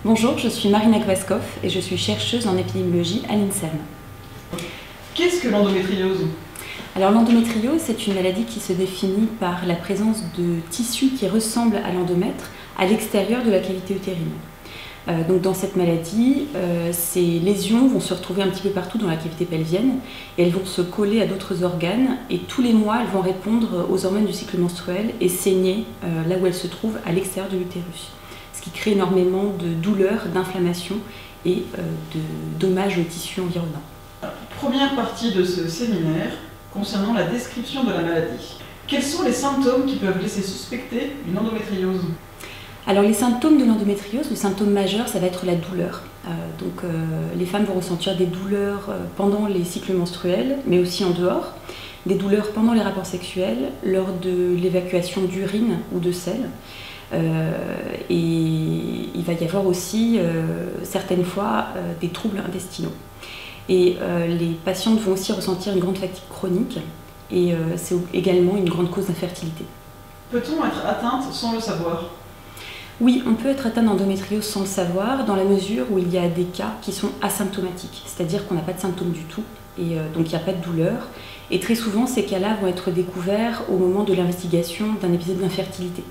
Bonjour, je suis Marina Kvaskov et je suis chercheuse en épidémiologie à l'INSERM. Qu'est-ce que l'endométriose? Alors l'endométriose, c'est une maladie qui se définit par la présence de tissus qui ressemblent à l'endomètre à l'extérieur de la cavité utérine. Donc dans cette maladie, ces lésions vont se retrouver un petit peu partout dans la cavité pelvienne et elles vont se coller à d'autres organes et tous les mois elles vont répondre aux hormones du cycle menstruel et saigner là où elles se trouvent à l'extérieur de l'utérus. Ce qui crée énormément de douleurs, d'inflammation et de dommages aux tissus environnants. Première partie de ce séminaire concernant la description de la maladie. Quels sont les symptômes qui peuvent laisser suspecter une endométriose? Alors les symptômes de l'endométriose, le symptôme majeur, ça va être la douleur. Les femmes vont ressentir des douleurs pendant les cycles menstruels, mais aussi en dehors. Des douleurs pendant les rapports sexuels, lors de l'évacuation d'urine ou de sel. Et il va y avoir aussi certaines fois des troubles intestinaux. Et les patientes vont aussi ressentir une grande fatigue chronique et c'est également une grande cause d'infertilité. Peut-on être atteinte sans le savoir? Oui, on peut être atteint d'endométriose sans le savoir dans la mesure où il y a des cas qui sont asymptomatiques, c'est-à-dire qu'on n'a pas de symptômes du tout et donc il n'y a pas de douleur. Et très souvent, ces cas-là vont être découverts au moment de l'investigation d'un épisode d'infertilité.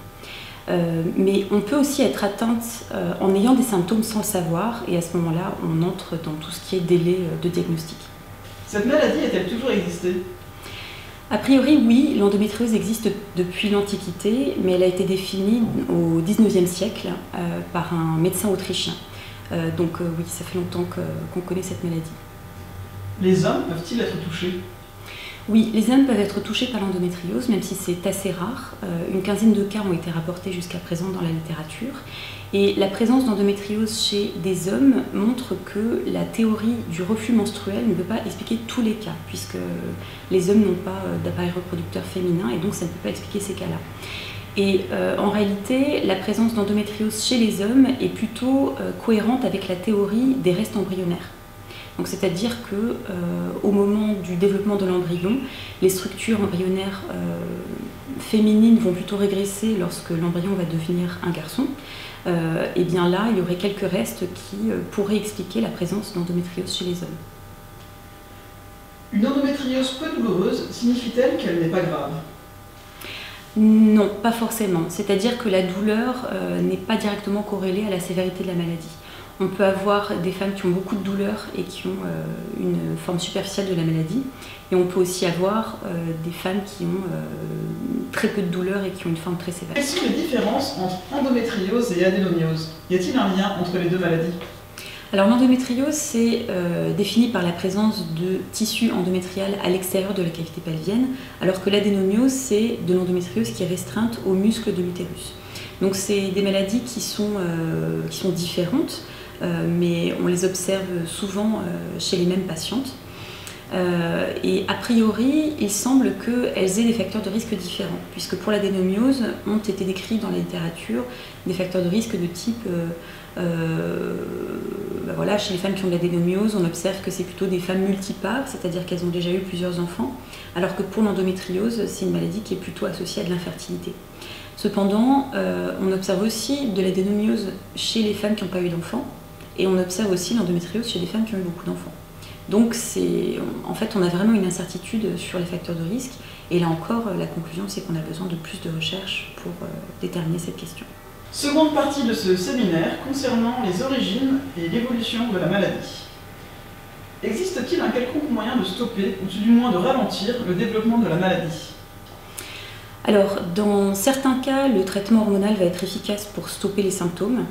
Mais on peut aussi être atteinte en ayant des symptômes sans le savoir et à ce moment-là, on entre dans tout ce qui est délai de diagnostic. Cette maladie a-t-elle toujours existé? A priori, oui, l'endométriose existe depuis l'Antiquité, mais elle a été définie au XIXe siècle par un médecin autrichien. Oui, ça fait longtemps qu'on connaît cette maladie. Les hommes peuvent-ils être touchés? Oui, les hommes peuvent être touchés par l'endométriose, même si c'est assez rare. Une quinzaine de cas ont été rapportés jusqu'à présent dans la littérature. Et la présence d'endométriose chez des hommes montre que la théorie du reflux menstruel ne peut pas expliquer tous les cas, puisque les hommes n'ont pas d'appareil reproducteur féminin et donc ça ne peut pas expliquer ces cas-là. Et en réalité, la présence d'endométriose chez les hommes est plutôt cohérente avec la théorie des restes embryonnaires. Donc c'est-à-dire qu'au moment du développement de l'embryon, les structures embryonnaires féminines vont plutôt régresser lorsque l'embryon va devenir un garçon. Et bien là, il y aurait quelques restes qui pourraient expliquer la présence d'endométriose chez les hommes. Une endométriose peu douloureuse signifie-t-elle qu'elle n'est pas grave? Non, pas forcément. C'est-à-dire que la douleur n'est pas directement corrélée à la sévérité de la maladie. On peut avoir des femmes qui ont beaucoup de douleurs et qui ont une forme superficielle de la maladie. Et on peut aussi avoir des femmes qui ont très peu de douleurs et qui ont une forme très sévère. Quelles sont les différences entre endométriose et adénomiose? Y a-t-il un lien entre les deux maladies? Alors l'endométriose, c'est défini par la présence de tissu endométrial à l'extérieur de la cavité pelvienne, alors que l'adénomiose, c'est de l'endométriose qui est restreinte aux muscles de l'utérus. Donc c'est des maladies qui sont différentes, mais on les observe souvent chez les mêmes patientes. Et a priori, il semble qu'elles aient des facteurs de risque différents, puisque pour l'adénomiose, ont été décrits dans la littérature des facteurs de risque de type, voilà, chez les femmes qui ont de l'adénomiose, on observe que c'est plutôt des femmes multipares, c'est-à-dire qu'elles ont déjà eu plusieurs enfants, alors que pour l'endométriose, c'est une maladie qui est plutôt associée à de l'infertilité. Cependant, on observe aussi de l'adénomiose chez les femmes qui n'ont pas eu d'enfants, et on observe aussi l'endométriose chez les femmes qui ont eu beaucoup d'enfants. Donc en fait, on a vraiment une incertitude sur les facteurs de risque, et là encore, la conclusion, c'est qu'on a besoin de plus de recherches pour déterminer cette question. Seconde partie de ce séminaire concernant les origines et l'évolution de la maladie. Existe-t-il un quelconque moyen de stopper, ou du moins de ralentir, le développement de la maladie? Alors, dans certains cas, le traitement hormonal va être efficace pour stopper les symptômes.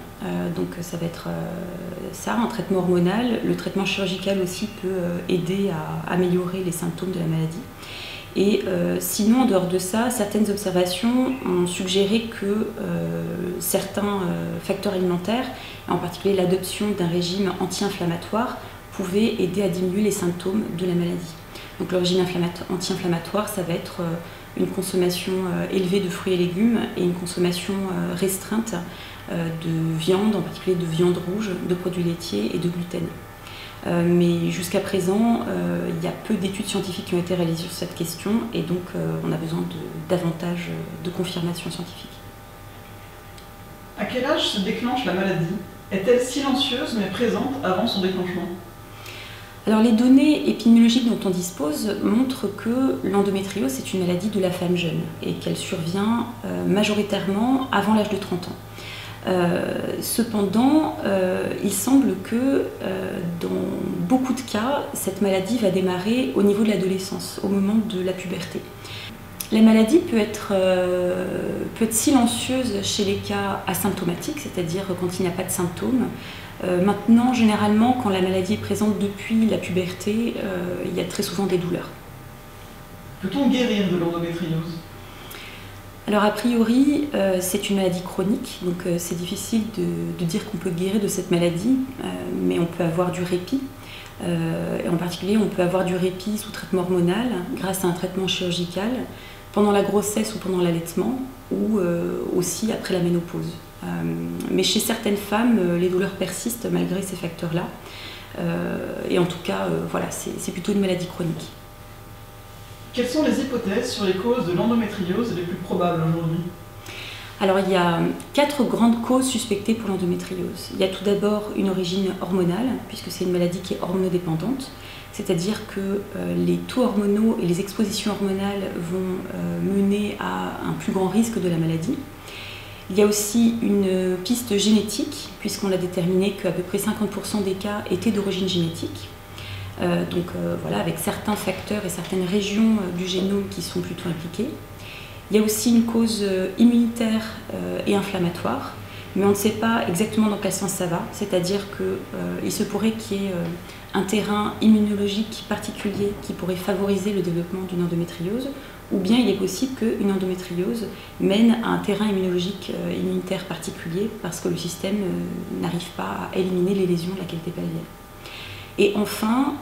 Donc ça va être un traitement hormonal. Le traitement chirurgical aussi peut aider à améliorer les symptômes de la maladie. Et sinon, en dehors de ça, certaines observations ont suggéré que certains facteurs alimentaires, en particulier l'adoption d'un régime anti-inflammatoire, pouvaient aider à diminuer les symptômes de la maladie. Donc le régime anti-inflammatoire, ça va être une consommation élevée de fruits et légumes et une consommation restreinte de viande, en particulier de viande rouge, de produits laitiers et de gluten. Mais jusqu'à présent, il y a peu d'études scientifiques qui ont été réalisées sur cette question et donc on a besoin davantage de confirmations scientifiques. À quel âge se déclenche la maladie? est-elle silencieuse mais présente avant son déclenchement? Alors les données épidémiologiques dont on dispose montrent que l'endométriose est une maladie de la femme jeune et qu'elle survient majoritairement avant l'âge de 30 ans. Cependant, il semble que dans beaucoup de cas, cette maladie va démarrer au niveau de l'adolescence, au moment de la puberté. La maladie peut être silencieuse chez les cas asymptomatiques, c'est-à-dire quand il n'y a pas de symptômes. Maintenant, généralement, quand la maladie est présente depuis la puberté, il y a très souvent des douleurs. Peut-on guérir de l'endométriose? Alors a priori, c'est une maladie chronique, donc c'est difficile de dire qu'on peut guérir de cette maladie, mais on peut avoir du répit. Et en particulier, on peut avoir du répit sous traitement hormonal grâce à un traitement chirurgical pendant la grossesse ou pendant l'allaitement, ou aussi après la ménopause. Mais chez certaines femmes, les douleurs persistent malgré ces facteurs-là. Et en tout cas, voilà, c'est plutôt une maladie chronique. Quelles sont les hypothèses sur les causes de l'endométriose les plus probables aujourd'hui? Alors il y a 4 grandes causes suspectées pour l'endométriose. Il y a tout d'abord une origine hormonale, puisque c'est une maladie qui est hormonodépendante, c'est-à-dire que les taux hormonaux et les expositions hormonales vont mener à un plus grand risque de la maladie. Il y a aussi une piste génétique, puisqu'on a déterminé qu'à peu près 50% des cas étaient d'origine génétique. Voilà, avec certains facteurs et certaines régions du génome qui sont plutôt impliquées. Il y a aussi une cause immunitaire et inflammatoire, mais on ne sait pas exactement dans quel sens ça va, c'est-à-dire qu'il se pourrait qu'il y ait un terrain immunologique particulier qui pourrait favoriser le développement d'une endométriose, ou bien il est possible qu'une endométriose mène à un terrain immunologique immunitaire particulier parce que le système n'arrive pas à éliminer les lésions de la qualité pelvienne. Et enfin,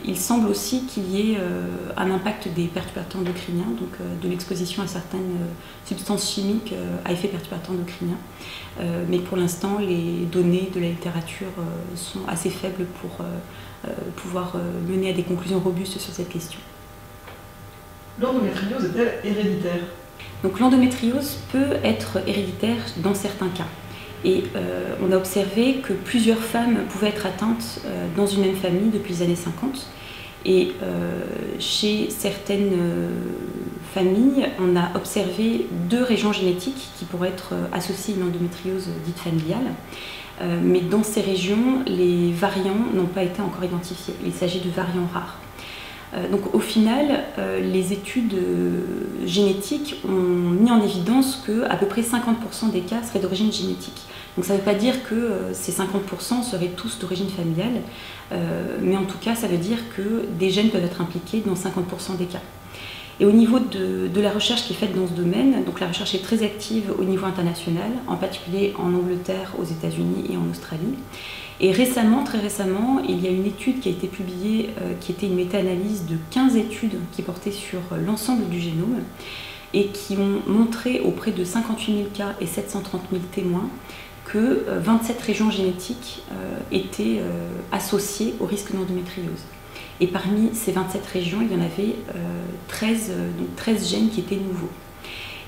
il semble aussi qu'il y ait un impact des perturbateurs endocriniens, donc de l'exposition à certaines substances chimiques à effet perturbateur endocrinien. Mais pour l'instant, les données de la littérature sont assez faibles pour pouvoir mener à des conclusions robustes sur cette question. L'endométriose est-elle héréditaire? Donc l'endométriose peut être héréditaire dans certains cas. Et on a observé que plusieurs femmes pouvaient être atteintes dans une même famille depuis les années 50. Et chez certaines familles, on a observé 2 régions génétiques qui pourraient être associées à une endométriose dite familiale. Mais dans ces régions, les variants n'ont pas été encore identifiés. Il s'agit de variants rares. Donc au final, les études génétiques ont mis en évidence qu'à peu près 50% des cas seraient d'origine génétique. Donc ça ne veut pas dire que ces 50% seraient tous d'origine familiale, mais en tout cas ça veut dire que des gènes peuvent être impliqués dans 50% des cas. Et au niveau de la recherche qui est faite dans ce domaine, donc la recherche est très active au niveau international, en particulier en Angleterre, aux États-Unis et en Australie. Et récemment, très récemment, il y a une étude qui a été publiée, qui était une méta-analyse de 15 études qui portaient sur l'ensemble du génome et qui ont montré auprès de 58 000 cas et 730 000 témoins que 27 régions génétiques étaient associées au risque d'endométriose. Et parmi ces 27 régions, il y en avait 13 gènes qui étaient nouveaux.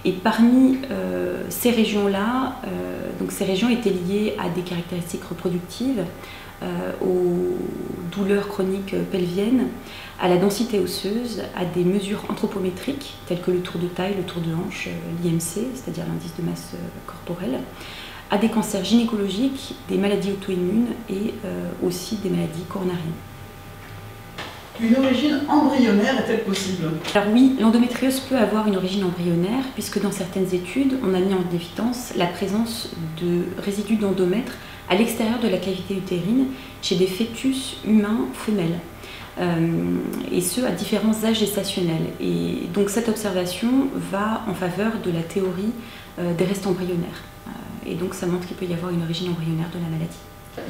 Et parmi ces régions-là, ces régions étaient liées à des caractéristiques reproductives, aux douleurs chroniques pelviennes, à la densité osseuse, à des mesures anthropométriques telles que le tour de taille, le tour de hanche, l'IMC, c'est-à-dire l'indice de masse corporelle, à des cancers gynécologiques, des maladies auto-immunes et aussi des maladies coronariennes. Une origine embryonnaire est-elle possible? Alors oui, l'endométriose peut avoir une origine embryonnaire puisque dans certaines études, on a mis en évidence la présence de résidus d'endomètre à l'extérieur de la cavité utérine chez des fœtus humains femelles. Et ce, à différents âges gestationnels. Et donc cette observation va en faveur de la théorie des restes embryonnaires. Et donc ça montre qu'il peut y avoir une origine embryonnaire de la maladie.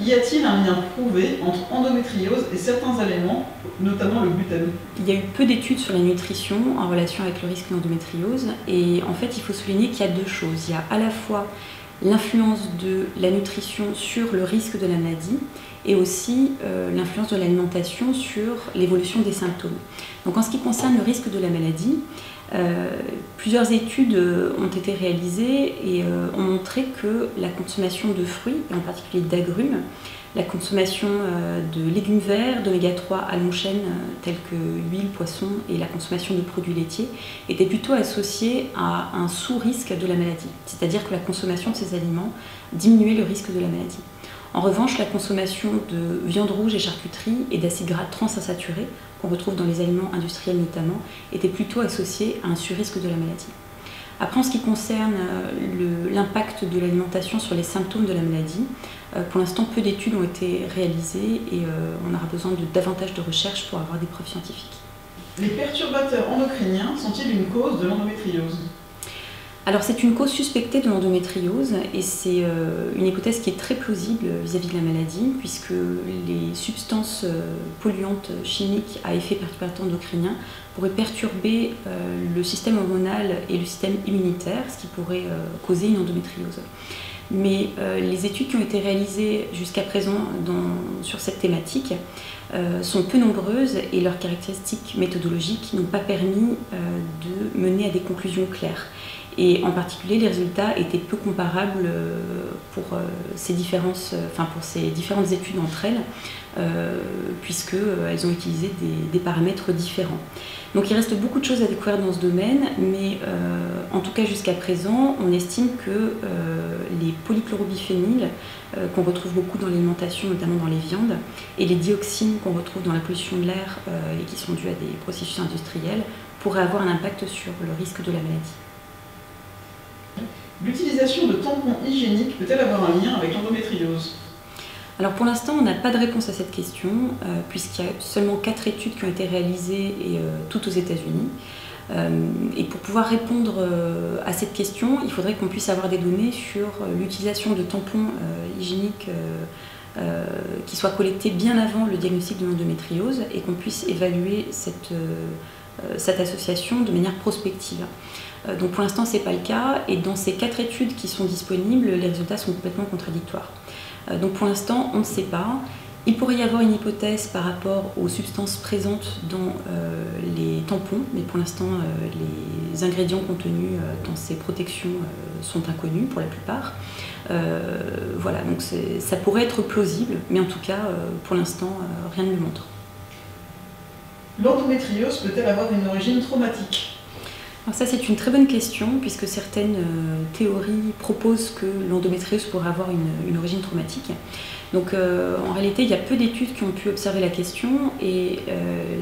Y a-t-il un lien prouvé entre endométriose et certains aliments, notamment le gluten? Il y a eu peu d'études sur la nutrition en relation avec le risque d'endométriose. Et en fait, il faut souligner qu'il y a 2 choses. Il y a à la fois l'influence de la nutrition sur le risque de la maladie et aussi l'influence de l'alimentation sur l'évolution des symptômes. Donc en ce qui concerne le risque de la maladie, plusieurs études ont été réalisées et ont montré que la consommation de fruits, et en particulier d'agrumes, la consommation de légumes verts, d'oméga 3 à longue chaîne tels que huile, poisson et la consommation de produits laitiers étaient plutôt associées à un sous-risque de la maladie, c'est-à-dire que la consommation de ces aliments diminuait le risque de la maladie. En revanche, la consommation de viande rouge et charcuterie et d'acides gras transinsaturés, qu'on retrouve dans les aliments industriels notamment, était plutôt associée à un sur-risque de la maladie. Après, en ce qui concerne l'impact de l'alimentation sur les symptômes de la maladie, pour l'instant, peu d'études ont été réalisées et on aura besoin de davantage de recherches pour avoir des preuves scientifiques. Les perturbateurs endocriniens sont-ils une cause de l'endométriose ? Alors c'est une cause suspectée de l'endométriose et c'est une hypothèse qui est très plausible vis-à-vis de la maladie puisque les substances polluantes chimiques à effet perturbateur endocrinien pourraient perturber le système hormonal et le système immunitaire, ce qui pourrait causer une endométriose. Mais les études qui ont été réalisées jusqu'à présent sur cette thématique sont peu nombreuses et leurs caractéristiques méthodologiques n'ont pas permis de mener à des conclusions claires. Et en particulier, les résultats étaient peu comparables pour ces différentes études entre elles, puisqu'elles ont utilisé des paramètres différents. Donc il reste beaucoup de choses à découvrir dans ce domaine, mais en tout cas jusqu'à présent, on estime que les polychlorobiphéniles, qu'on retrouve beaucoup dans l'alimentation, notamment dans les viandes, et les dioxines qu'on retrouve dans la pollution de l'air et qui sont dues à des processus industriels, pourraient avoir un impact sur le risque de la maladie. L'utilisation de tampons hygiéniques peut-elle avoir un lien avec l'endométriose ? Alors pour l'instant, on n'a pas de réponse à cette question, puisqu'il y a seulement 4 études qui ont été réalisées, et toutes aux États-Unis. Et pour pouvoir répondre à cette question, il faudrait qu'on puisse avoir des données sur l'utilisation de tampons hygiéniques qui soient collectés bien avant le diagnostic de l'endométriose et qu'on puisse évaluer cette association de manière prospective. Donc pour l'instant, ce n'est pas le cas, et dans ces 4 études qui sont disponibles, les résultats sont complètement contradictoires. Donc pour l'instant, on ne sait pas. Il pourrait y avoir une hypothèse par rapport aux substances présentes dans les tampons, mais pour l'instant, les ingrédients contenus dans ces protections sont inconnus pour la plupart. Voilà, donc ça pourrait être plausible, mais en tout cas, pour l'instant, rien ne le montre. L'endométriose peut-elle avoir une origine traumatique ? Alors ça, c'est une très bonne question, puisque certaines théories proposent que l'endométriose pourrait avoir une origine traumatique. Donc en réalité, il y a peu d'études qui ont pu observer la question, et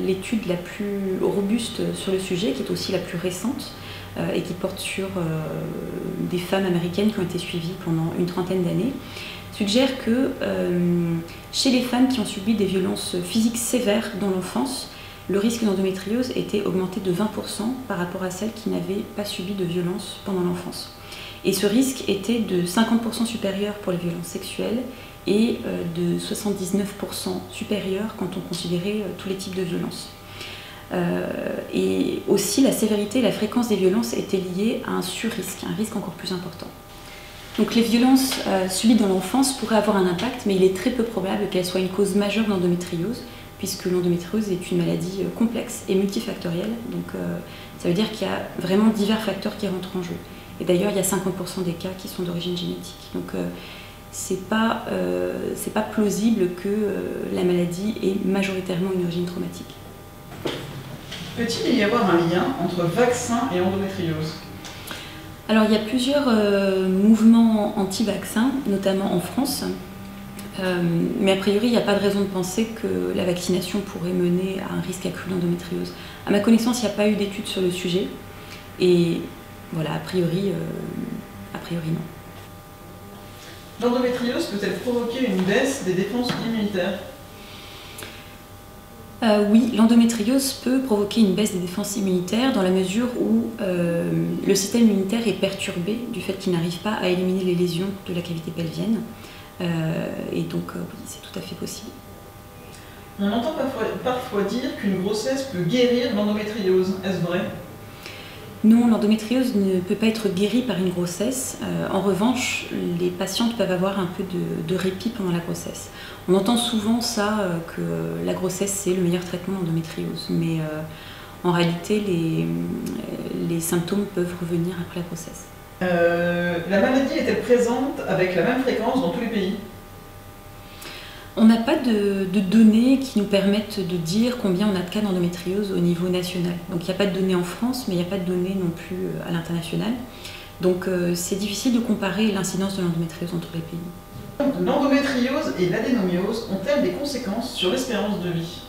l'étude la plus robuste sur le sujet, qui est aussi la plus récente, et qui porte sur des femmes américaines qui ont été suivies pendant une trentaine d'années, suggère que chez les femmes qui ont subi des violences physiques sévères dans l'enfance, le risque d'endométriose était augmenté de 20% par rapport à celles qui n'avaient pas subi de violence pendant l'enfance. Et ce risque était de 50% supérieur pour les violences sexuelles et de 79% supérieur quand on considérait tous les types de violences. Et aussi, la sévérité et la fréquence des violences étaient liées à un surrisque, un risque encore plus important. Donc les violences subies dans l'enfance pourraient avoir un impact, mais il est très peu probable qu'elles soient une cause majeure d'endométriose, puisque l'endométriose est une maladie complexe et multifactorielle. Donc ça veut dire qu'il y a vraiment divers facteurs qui rentrent en jeu. Et d'ailleurs, il y a 50% des cas qui sont d'origine génétique. Donc c'est pas plausible que la maladie ait majoritairement une origine traumatique. Peut-il y avoir un lien entre vaccin et endométriose ? Alors il y a plusieurs mouvements anti-vaccins, notamment en France. Mais a priori, il n'y a pas de raison de penser que la vaccination pourrait mener à un risque accru d'endométriose. À ma connaissance, il n'y a pas eu d'études sur le sujet. Et voilà, a priori non. L'endométriose peut-elle provoquer une baisse des défenses immunitaires ? Oui, l'endométriose peut provoquer une baisse des défenses immunitaires dans la mesure où le système immunitaire est perturbé du fait qu'il n'arrive pas à éliminer les lésions de la cavité pelvienne. Et donc, oui, c'est tout à fait possible. On entend parfois dire qu'une grossesse peut guérir l'endométriose. Est-ce vrai ? Non, l'endométriose ne peut pas être guérie par une grossesse. En revanche, les patientes peuvent avoir un peu de répit pendant la grossesse. On entend souvent ça, que la grossesse c'est le meilleur traitement d'endométriose, mais en réalité les symptômes peuvent revenir après la grossesse. La maladie est-elle présente avec la même fréquence dans tous les pays? On n'a pas de données qui nous permettent de dire combien on a de cas d'endométriose au niveau national. Donc il n'y a pas de données en France, mais il n'y a pas de données non plus à l'international. Donc c'est difficile de comparer l'incidence de l'endométriose entre les pays. L'endométriose et l'adénomiose ont-elles des conséquences sur l'espérance de vie?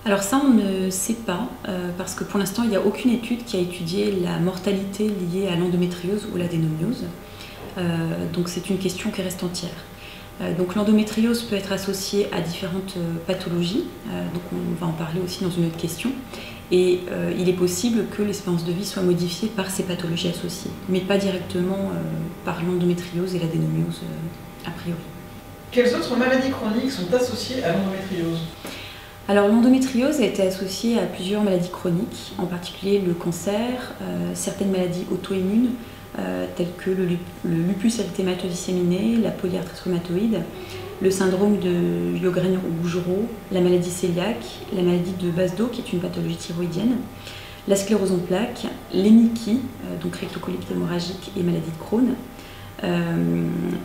Alors ça, on ne sait pas, parce que pour l'instant, il n'y a aucune étude qui a étudié la mortalité liée à l'endométriose ou l'adénomiose. Donc c'est une question qui reste entière. Donc l'endométriose peut être associée à différentes pathologies, donc on va en parler aussi dans une autre question, et il est possible que l'espérance de vie soit modifiée par ces pathologies associées, mais pas directement par l'endométriose et l'adénomiose a priori. Quelles autres maladies chroniques sont associées à l'endométriose? Alors l'endométriose a été associée à plusieurs maladies chroniques, en particulier le cancer, certaines maladies auto-immunes, tels que le lupus érythémateux disséminé, la polyarthrite rhumatoïde, le syndrome de Sjögren-Rougereau, la maladie cœliaque, la maladie de Basedow, qui est une pathologie thyroïdienne, la sclérose en plaques, l'éniquie, donc rectocolite hémorragique et maladie de Crohn,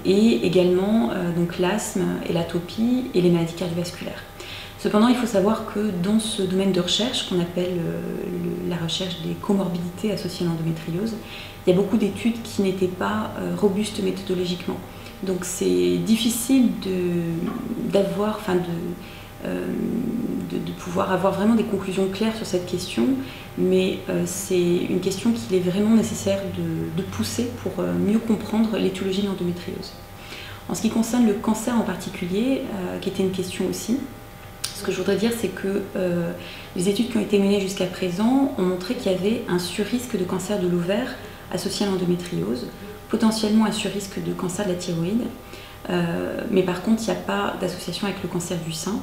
et également donc l'asthme et l'atopie et les maladies cardiovasculaires. Cependant, il faut savoir que dans ce domaine de recherche, qu'on appelle la recherche des comorbidités associées à l'endométriose, il y a beaucoup d'études qui n'étaient pas robustes méthodologiquement. Donc c'est difficile de pouvoir avoir vraiment des conclusions claires sur cette question, mais c'est une question qu'il est vraiment nécessaire de pousser pour mieux comprendre l'étiologie de l'endométriose. En ce qui concerne le cancer en particulier, qui était une question aussi, ce que je voudrais dire, c'est que les études qui ont été menées jusqu'à présent ont montré qu'il y avait un surrisque de cancer de l'ovaire associé à l'endométriose, potentiellement un surrisque de cancer de la thyroïde, mais par contre, il n'y a pas d'association avec le cancer du sein,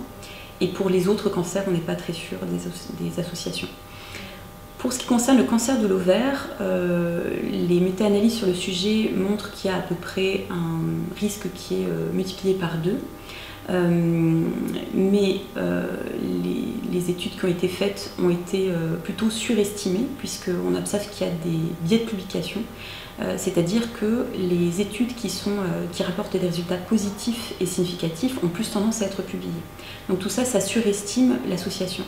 et pour les autres cancers, on n'est pas très sûr des associations. Pour ce qui concerne le cancer de l'ovaire, les méta-analyses sur le sujet montrent qu'il y a à peu près un risque qui est multiplié par 2. Mais les études qui ont été faites ont été plutôt surestimées, puisqu'on observe qu'il y a des biais de publication, c'est-à-dire que les études qui rapportent des résultats positifs et significatifs ont plus tendance à être publiées. Donc tout ça, ça surestime l'association.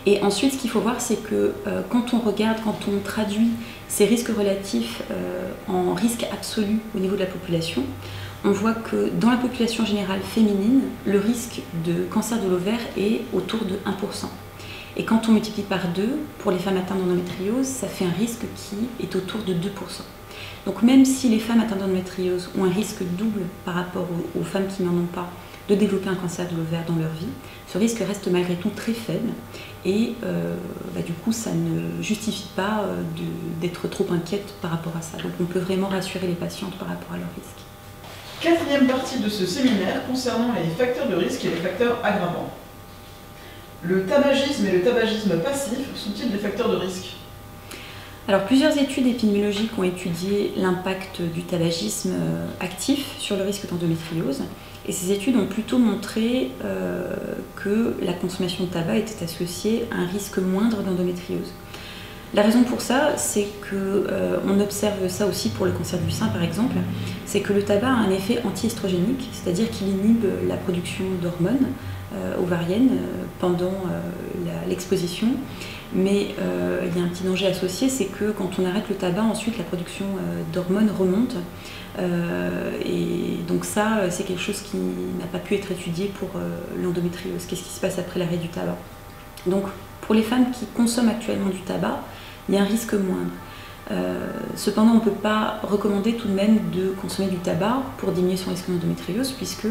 Et ensuite, ce qu'il faut voir, c'est que quand on traduit ces risques relatifs en risques absolus au niveau de la population, on voit que dans la population générale féminine, le risque de cancer de l'ovaire est autour de 1%. Et quand on multiplie par 2, pour les femmes atteintes d'endométriose, ça fait un risque qui est autour de 2%. Donc même si les femmes atteintes d'endométriose ont un risque double par rapport aux femmes qui n'en ont pas, de développer un cancer de l'ovaire dans leur vie, ce risque reste malgré tout très faible et du coup ça ne justifie pas d'être trop inquiète par rapport à ça. Donc on peut vraiment rassurer les patientes par rapport à leur risque. Quatrième partie de ce séminaire concernant les facteurs de risque et les facteurs aggravants. Le tabagisme et le tabagisme passif sont-ils des facteurs de risque? Alors plusieurs études épidémiologiques ont étudié l'impact du tabagisme actif sur le risque d'endométriose. Et ces études ont plutôt montré que la consommation de tabac était associée à un risque moindre d'endométriose. La raison pour ça, c'est qu'on observe ça aussi pour le cancer du sein par exemple, c'est que le tabac a un effet anti-estrogénique, c'est-à-dire qu'il inhibe la production d'hormones ovariennes pendant l'exposition. Mais il y a un petit danger associé, c'est que quand on arrête le tabac, ensuite la production d'hormones remonte. Et donc ça, c'est quelque chose qui n'a pas pu être étudié pour l'endométriose. Qu'est-ce qui se passe après l'arrêt du tabac? Donc pour les femmes qui consomment actuellement du tabac, il y a un risque moindre. Cependant, on ne peut pas recommander tout de même de consommer du tabac pour diminuer son risque d'endométriose, puisque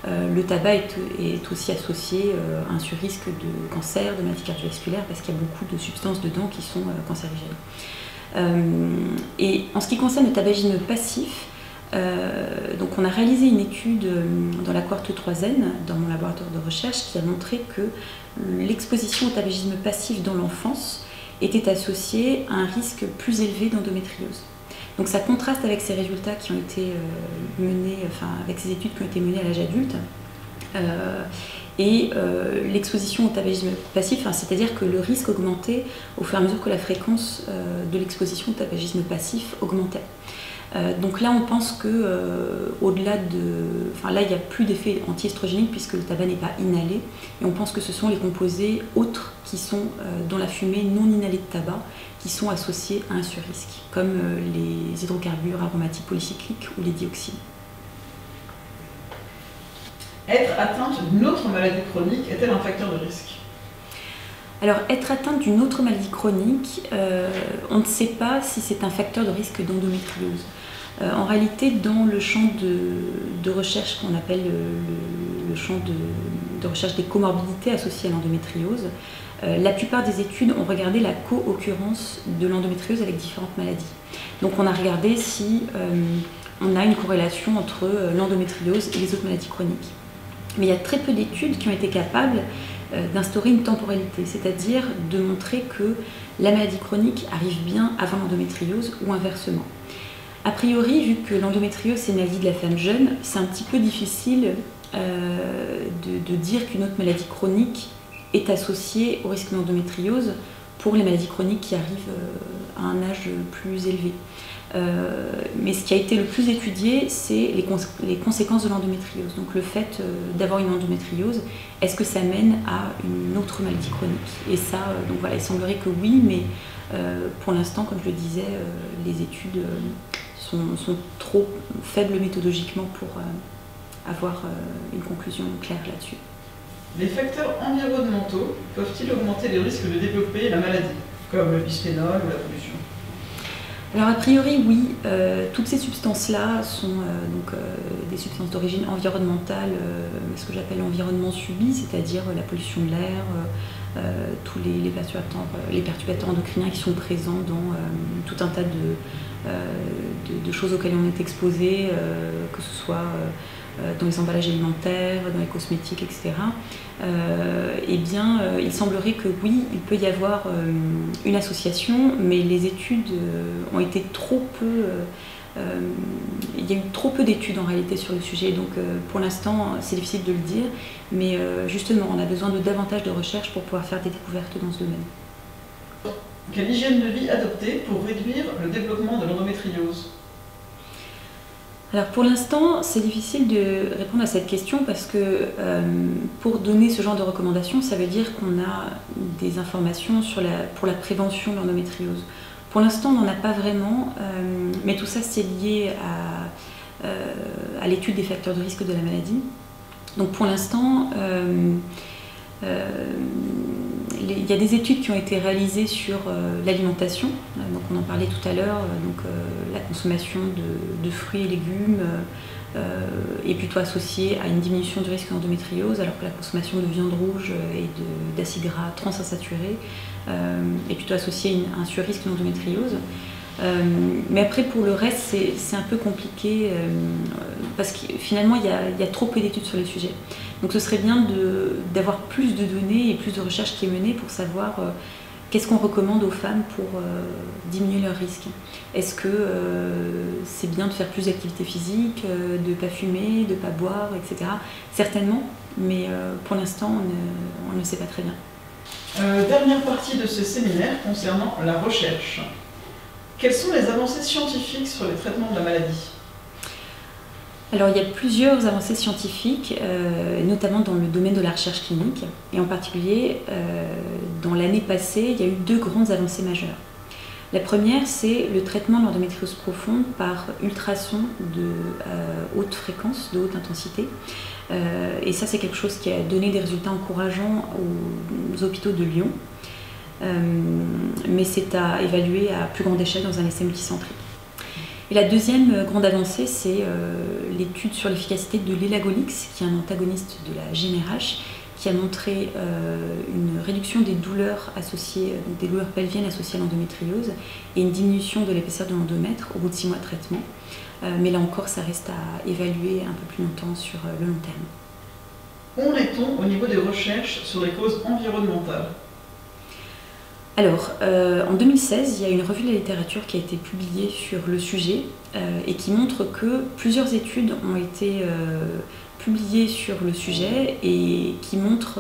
le tabac est aussi associé à un surrisque de cancer, de maladie cardiovasculaire, parce qu'il y a beaucoup de substances dedans qui sont cancérigènes. Et en ce qui concerne le tabagisme passif, donc on a réalisé une étude dans la cohorte 3N, dans mon laboratoire de recherche, qui a montré que l'exposition au tabagisme passif dans l'enfance était associé à un risque plus élevé d'endométriose. Donc ça contraste avec ces résultats qui ont été menés, avec ces études qui ont été menées à l'âge adulte. L'exposition au tabagisme passif, c'est-à-dire que le risque augmentait au fur et à mesure que la fréquence de l'exposition au tabagisme passif augmentait. Donc là, on pense que au-delà de, là, il n'y a plus d'effet anti-estrogénique puisque le tabac n'est pas inhalé, et on pense que ce sont les composés autres qui sont dans la fumée non inhalée de tabac qui sont associés à un surrisque, comme les hydrocarbures aromatiques polycycliques ou les dioxines. Être atteinte d'une autre maladie chronique est-elle un facteur de risque? Alors, être atteinte d'une autre maladie chronique, on ne sait pas si c'est un facteur de risque d'endométriose. En réalité, dans le champ de recherche qu'on appelle le champ de recherche des comorbidités associées à l'endométriose, la plupart des études ont regardé la co-occurrence de l'endométriose avec différentes maladies. Donc on a regardé si on a une corrélation entre l'endométriose et les autres maladies chroniques. Mais il y a très peu d'études qui ont été capables d'instaurer une temporalité, c'est-à-dire de montrer que la maladie chronique arrive bien avant l'endométriose ou inversement. A priori, vu que l'endométriose c'est une maladie de la femme jeune, c'est un petit peu difficile de dire qu'une autre maladie chronique est associée au risque d'endométriose pour les maladies chroniques qui arrivent à un âge plus élevé. Mais ce qui a été le plus étudié, c'est les conséquences de l'endométriose. Donc le fait d'avoir une endométriose, est-ce que ça mène à une autre maladie chronique? Et ça, donc voilà, il semblerait que oui, mais pour l'instant, comme je le disais, les études sont trop faibles méthodologiquement pour avoir une conclusion claire là-dessus. Les facteurs environnementaux peuvent-ils augmenter les risques de développer la maladie, comme le bisphénol ou la pollution? Alors a priori oui, toutes ces substances-là sont des substances d'origine environnementale, ce que j'appelle l'environnement subi, c'est-à-dire la pollution de l'air, tous les perturbateurs endocriniens qui sont présents dans tout un tas de choses auxquelles on est exposé, que ce soit dans les emballages alimentaires, dans les cosmétiques, etc. Il semblerait que oui, il peut y avoir une association, mais les études ont été trop peu... il y a eu trop peu d'études en réalité sur le sujet, donc pour l'instant c'est difficile de le dire, mais justement on a besoin de davantage de recherches pour pouvoir faire des découvertes dans ce domaine. Quelle hygiène de vie adopter pour réduire le développement de l'endométriose? Alors pour l'instant, c'est difficile de répondre à cette question parce que pour donner ce genre de recommandations, ça veut dire qu'on a des informations pour la prévention de l'endométriose. Pour l'instant, on n'en a pas vraiment, mais tout ça c'est lié à l'étude des facteurs de risque de la maladie. Donc pour l'instant, il y a des études qui ont été réalisées sur l'alimentation, donc on en parlait tout à l'heure, la consommation de fruits et légumes est plutôt associée à une diminution du risque d'endométriose, alors que la consommation de viande rouge et d'acides gras transinsaturés est plutôt associée à un surrisque d'endométriose. Mais après pour le reste c'est un peu compliqué parce que finalement il y a trop peu d'études sur le sujet. Donc ce serait bien d'avoir plus de données et plus de recherches qui est menée pour savoir qu'est-ce qu'on recommande aux femmes pour diminuer leur risque. Est-ce que c'est bien de faire plus d'activité physique, de ne pas fumer, de ne pas boire, etc. Certainement, mais pour l'instant on ne sait pas très bien. Dernière partie de ce séminaire concernant la recherche. Quelles sont les avancées scientifiques sur les traitements de la maladie? Alors il y a plusieurs avancées scientifiques, notamment dans le domaine de la recherche clinique, et en particulier dans l'année passée, il y a eu deux grandes avancées majeures. La première, c'est le traitement de l'endométriose profonde par ultrasons de haute fréquence, de haute intensité. Et ça, c'est quelque chose qui a donné des résultats encourageants aux hôpitaux de Lyon. Mais c'est à évaluer à plus grande échelle dans un essai multicentrique. Et la deuxième grande avancée, c'est l'étude sur l'efficacité de l'Elagolix, qui est un antagoniste de la GnRH, qui a montré une réduction des douleurs associées, donc des douleurs pelviennes associées à l'endométriose, et une diminution de l'épaisseur de l'endomètre au bout de 6 mois de traitement. Mais là encore, ça reste à évaluer un peu plus longtemps sur le long terme. Où en est-on au niveau des recherches sur les causes environnementales? Alors, en 2016, il y a une revue de la littérature qui a été publiée sur le sujet et qui montre que plusieurs études ont été publiées sur le sujet et qui montrent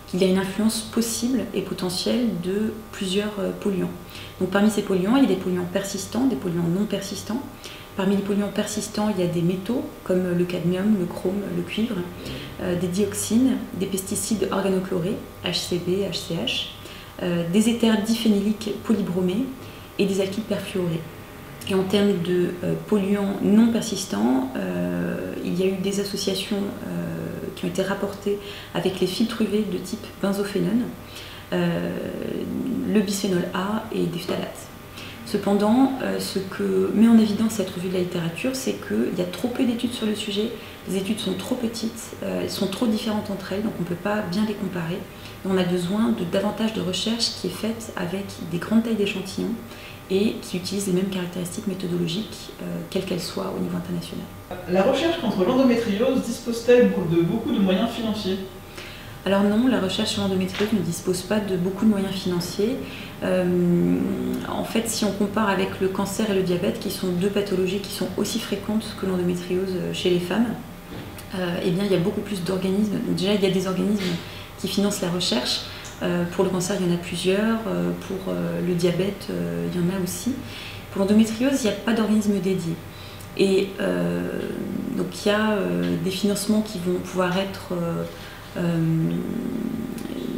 qu'il y a une influence possible et potentielle de plusieurs polluants. Donc, parmi ces polluants, il y a des polluants persistants, des polluants non persistants. Parmi les polluants persistants, il y a des métaux comme le cadmium, le chrome, le cuivre, des dioxines, des pesticides organochlorés, HCB, HCH, des éthers diphényliques polybromés et des alkyles perfluorés. Et en termes de polluants non persistants, il y a eu des associations qui ont été rapportées avec les filtres UV de type benzophénone, le bisphénol A et des phtalates. Cependant, ce que met en évidence cette revue de la littérature, c'est qu'il y a trop peu d'études sur le sujet, les études sont trop petites, elles sont trop différentes entre elles, donc on ne peut pas bien les comparer. On a besoin de davantage de recherche qui est faite avec des grandes tailles d'échantillons et qui utilise les mêmes caractéristiques méthodologiques, quelles qu'elles soient au niveau international. La recherche contre l'endométriose dispose-t-elle de beaucoup de moyens financiers ? Alors non, la recherche sur l'endométriose ne dispose pas de beaucoup de moyens financiers. En fait, si on compare avec le cancer et le diabète, qui sont deux pathologies qui sont aussi fréquentes que l'endométriose chez les femmes, eh bien, il y a beaucoup plus d'organismes. Déjà, il y a des organismes qui financent la recherche. Pour le cancer, il y en a plusieurs. Pour le diabète, il y en a aussi. Pour l'endométriose, il n'y a pas d'organisme dédié. Et donc, il y a des financements qui vont pouvoir être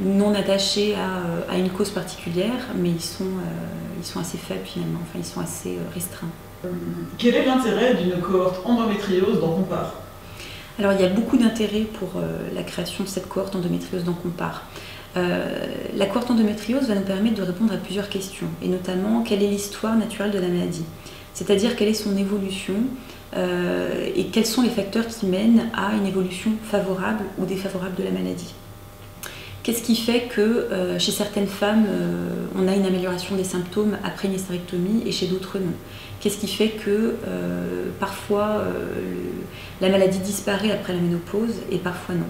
non attachés à une cause particulière, mais ils sont assez faibles finalement, enfin ils sont assez restreints. Quel est l'intérêt d'une cohorte endométriose dans Compare ? Alors il y a beaucoup d'intérêt pour la création de cette cohorte endométriose dans Compare. La cohorte endométriose va nous permettre de répondre à plusieurs questions, et notamment quelle est l'histoire naturelle de la maladie, c'est-à-dire quelle est son évolution et quels sont les facteurs qui mènent à une évolution favorable ou défavorable de la maladie. Qu'est-ce qui fait que chez certaines femmes, on a une amélioration des symptômes après une hystérectomie et chez d'autres non? Qu'est-ce qui fait que parfois la maladie disparaît après la ménopause et parfois non?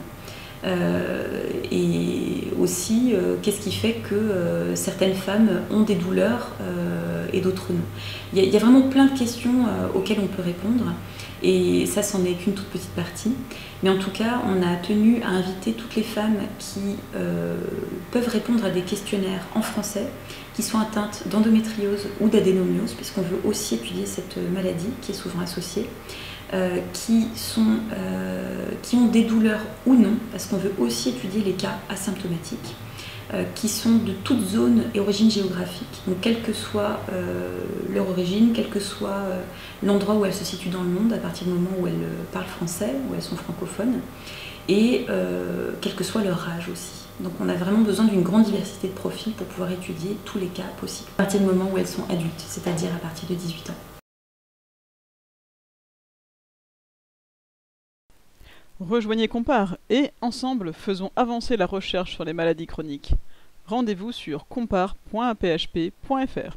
Et aussi, qu'est-ce qui fait que certaines femmes ont des douleurs et d'autres non? Il y a vraiment plein de questions auxquelles on peut répondre, et ça, c'en est qu'une toute petite partie. Mais en tout cas, on a tenu à inviter toutes les femmes qui peuvent répondre à des questionnaires en français, qui sont atteintes d'endométriose ou d'adénomiose, puisqu'on veut aussi étudier cette maladie qui est souvent associée. Qui ont des douleurs ou non, parce qu'on veut aussi étudier les cas asymptomatiques, qui sont de toute zone et origine géographique, donc quelle que soit leur origine, quel que soit l'endroit où elles se situent dans le monde, à partir du moment où elles parlent français, où elles sont francophones, et quel que soit leur âge aussi. Donc on a vraiment besoin d'une grande diversité de profils pour pouvoir étudier tous les cas possibles, à partir du moment où elles sont adultes, c'est-à-dire à partir de 18 ans. Rejoignez Compare et, ensemble, faisons avancer la recherche sur les maladies chroniques. Rendez-vous sur compare.aphp.fr.